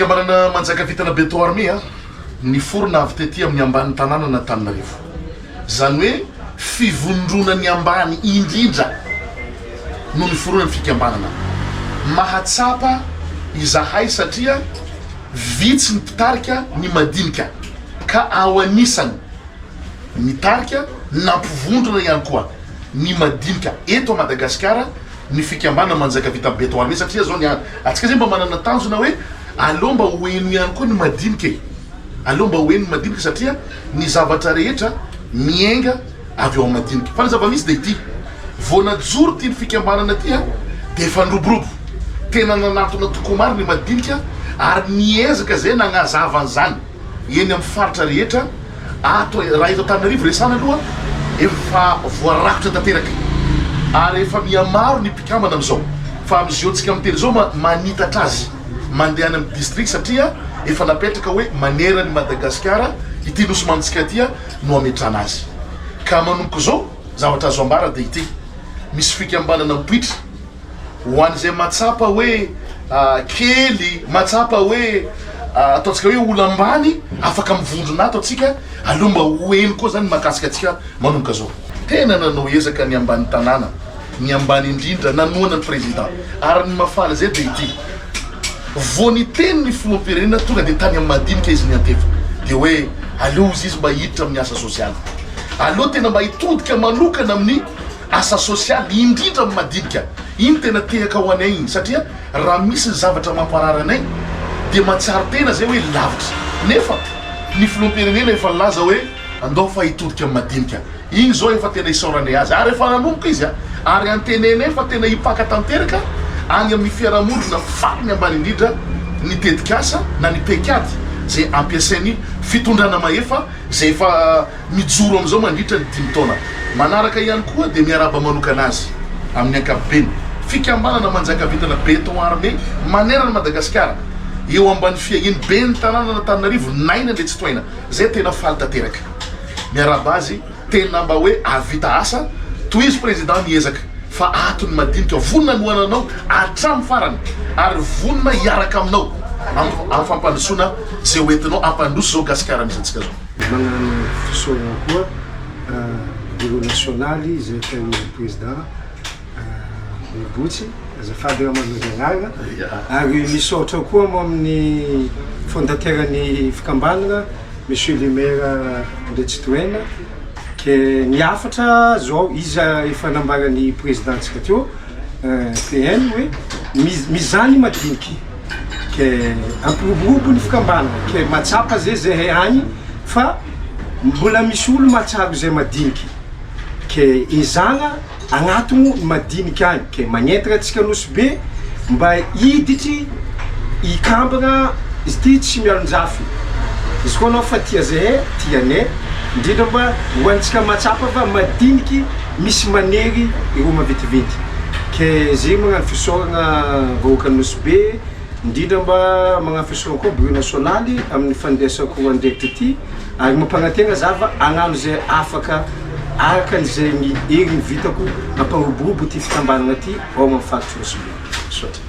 Fikambanana Béton Armé ny forona avy tety amin'ny ambany tanàna na Antananarivo. Zany hoe fivondrona ny ambany indrindra no ny forona ny fikambanana. Mahatsapa izahay satria vitsy ny mpitarika ny madinika ka ao anisany mitarika nampivondrona ihany koa ny madinika eto a Madagasikara ny fikambanana Béton Armé satria zao ny atsika zay mba manana tanjona hoe alomba hoeno ihany koa ny madinika alomba hoeno ny madinika satria ny zavatra rehetra mienga avy ao madinika. Fa ny zava-misy dia ity vonajoro ty ny fikambanana ty dia efa niroborobo tena nanatona tokoa maro ny madinika ary niezaka zay nagnazava an'izany eny amin'ny faritra rehetra ato raha eto Antananarivo resana aloha efa voarakotra tanteraka ary efa maro ny mpikambana am'izao fa am'izao tsika miteny zao manitatra azy mandeha any amin'ny district satria efa napetraka hoe manera ny Madagasikara ity Nosy Be ty no ametrana azy. Ka manomboka zao zavatra azo ambara dia ity misy fikambanana mpoitra ho an'izay matsapa hoe kely matsapa hoe ataontsika hoe olambany afaka mivondrona ato atsika alomba hoeno koa zany makasika atsika manomboka zao. Tena nanao ezaka ny ambany tanàna ny ambany indrindra nanoana ny président ary ny mafaly zay dia ity vo ny teny ny filoham-pirenena tonga dia tany amin'ny madinika izy ny anteva dia hoe aleo izy mba hiditra amin'ny asa sosialy, aleo tena mba hitodika manokana amin'ny asa sosialy indrindra amin'ny madinika. Iny tena tehaka ho anay iny satria raha misy zavatra mamparara anay dia matsiaro tena zay hoe lavitra nefa ny filoham-pirenena efa laza hoe andao fa hitodika amin'ny madinika. Iny zao efa tena isaoranay azy ary efa nanomboka izy ary antenenay fa tena hipaka tanteraka any amin'ny fiarahamonina farany ambany indrindra ny tetikasa na ny pekady zay ampiasainy fitondrana mahefa zay efa mijoro am'izao mandritra ny 5 taona. Manaraka ihany koa dia miaraba manokana azy amin'ny ankapobeny fikambanana Béton Armé manerana Madagasikara eo ambany fiahiny be ny tanàna na Antananarivo naina le tsy toaina zay tena faly tanteraka miaraba azy tena mba hoe avita asa toy izy président miezaka fa ato ny madinika vonona nohananao hatramin'ny farany ary vonona hiaraka aminao amin'ny fampandrosoana zay hoentinao ampandroso zao gasikara misy antsika zao. Manana fisaorana koa birao nationale zay tany président Bebotsy azafady manozanara ary misaotra koa mo amin'ny fondateur-ny fikambanana monsieur le maire ndetsy toena ke niafatra zao izy efa nambarany présidentsika teo PN hoe mizany madiniky ke ampiroborobo ny fikambanana ke matsapa zay agny fa mbola misy olo matsaro zay madiniky ke izana agnatony madiniky agny ke magnentana atsika Nosy Be mba hiditry ikambana izy ty tsy mialonjafy izy koa anao fa tia zay tianay indrindra mba hoantsika matsapa fa madiniky misy manery ireo mavetivety ke zay magnano fisaorana vahoaka Nosy Be indrindra mba magnano fisaorana koa birao nationale amin'ny fandesako andraikitra ty ary mampanantena zava agnano zay afaka araka an'izay ny hery ny vitako amparoborobo ty fikambanana ty ao amin'ny faritra Nosy Be.